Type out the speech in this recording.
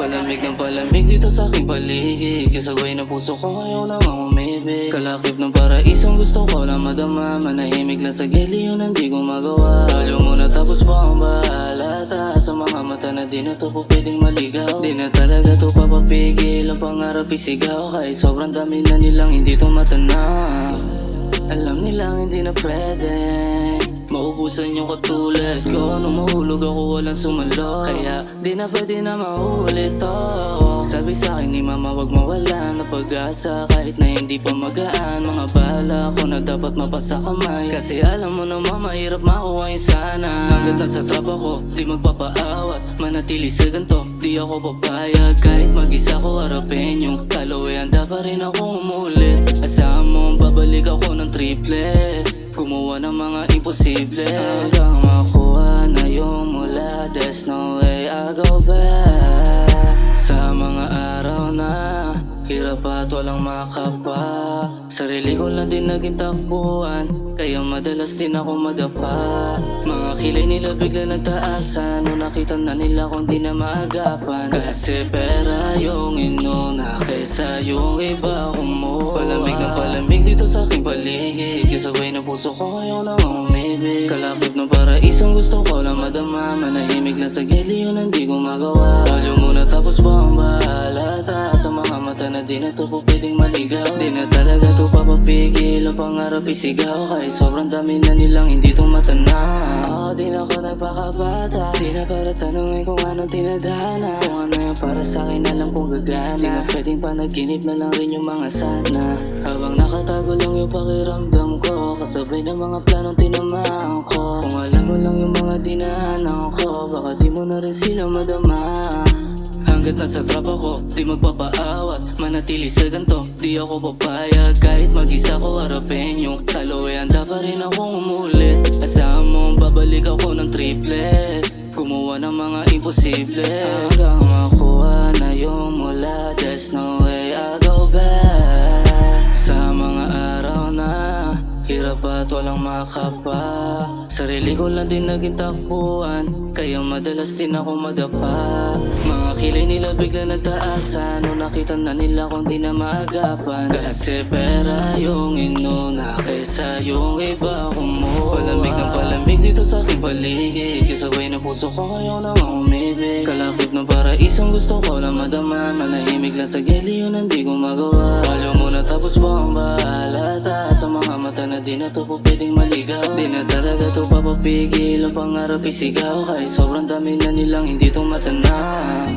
Palamig ng palamig dito sa aking paligid, kasabay na puso ko ngayon ang umibig. Kalakip ng paraisong gusto ko lang madama, manahimik lang sa gilid yun ang di ko magawa. Radyo muna tapos ba ang bahala, taas sa mga mata na di na to po pwedeng maligaw. Di na talaga to papapigil, ang pangarap isigaw, kahit sobrang dami na nilang hindi to matanaw. Alam nilang hindi na pwede maubusan yung katulad ko. Nung mahulog ako walang sumalo, kaya di na pwede na maulit to. Sabi sa'kin ni mama wag mawala na pag-asa, kahit na hindi pa magaan. Mga bala ko na dapat mapasa kamay, kasi alam mo naman mahirap makuha yung sana. Hanggat nasa trapa ko di magpapaawat, manatili sa ganto di ako papayag. Kahit mag-isa ko harapin yung talo, handa pa rin ako umulit. Asahan mo babalik ako ng triple, gumawa ng mga imposible hanggang makuha na yung mula. There's no way I go back. Sa mga araw na hirap at walang makapa, sarili ko lang din naging takbuhan, kaya madalas din ako madapa. Mga kilay nila bigla nagtaasan nung nakita na nila kung di na maagapan. Kasi pera yung inuna kaysa yung iba kumuha. Palamig ng palamig dito sa aking paligid, kasabay na puso ko ngayon ang umibig. Kalakip ng paraisong gusto ko lang madama, manahimik lang sa gilid yun ang di ko magawa. Radyo muna tapos ba ang bahala, taas sa mga mata na di na to po pwedeng maligaw. Di na talaga to papapigil, ang pangarap isigaw, kahit sobrang dami na nilang hindi to matanaw. Di na ako nagpakabata, di na para tanungin kung anong tinadhana. Kung ano yung para sa'kin alam kong gagana, di na pwedeng panaginip na lang rin yung mga sana. Habang nakatago lang yung pakiramdam ko, kasabay ng mga planong tinamaan ko. Kung alam mo lang yung mga dinaanan ko, baka di mo na rin sila madama. Hanggat nasa trapa ko di magpapaawat, manatili sa ganto di ako papayag. Kahit mag-isa ko harapin yung talo, handa pa rin akong umulit. Asahan mo babalik ako ng triple, gumawa ng mga imposible hanggang makuha na yung mula. There's no way I go back. Sa mga araw na hirap at walang makapa, sarili ko lang din naging takbuhan, kaya madalas din ako madapa. Mga kilay nila bigla nagtaasan nung nakita na nila kung di na maagapan. Kasi pera yung inuna kaysa yung iba kumuha. Palamig ng palamig dito sa aking paligid, kasabay na puso ko ngayon ang umibig. Kalakip ng paraisong gusto ko lang madama, manahimik lang sa gilid yun ang di ko magawa. Radyo muna tapos ba ang bahala, taas sa mga mata na di na to po pwedeng maligaw. Di na talaga to papapigil, ang pangarap isigaw, kahit sobrang dami na nilang hindi to matanaw.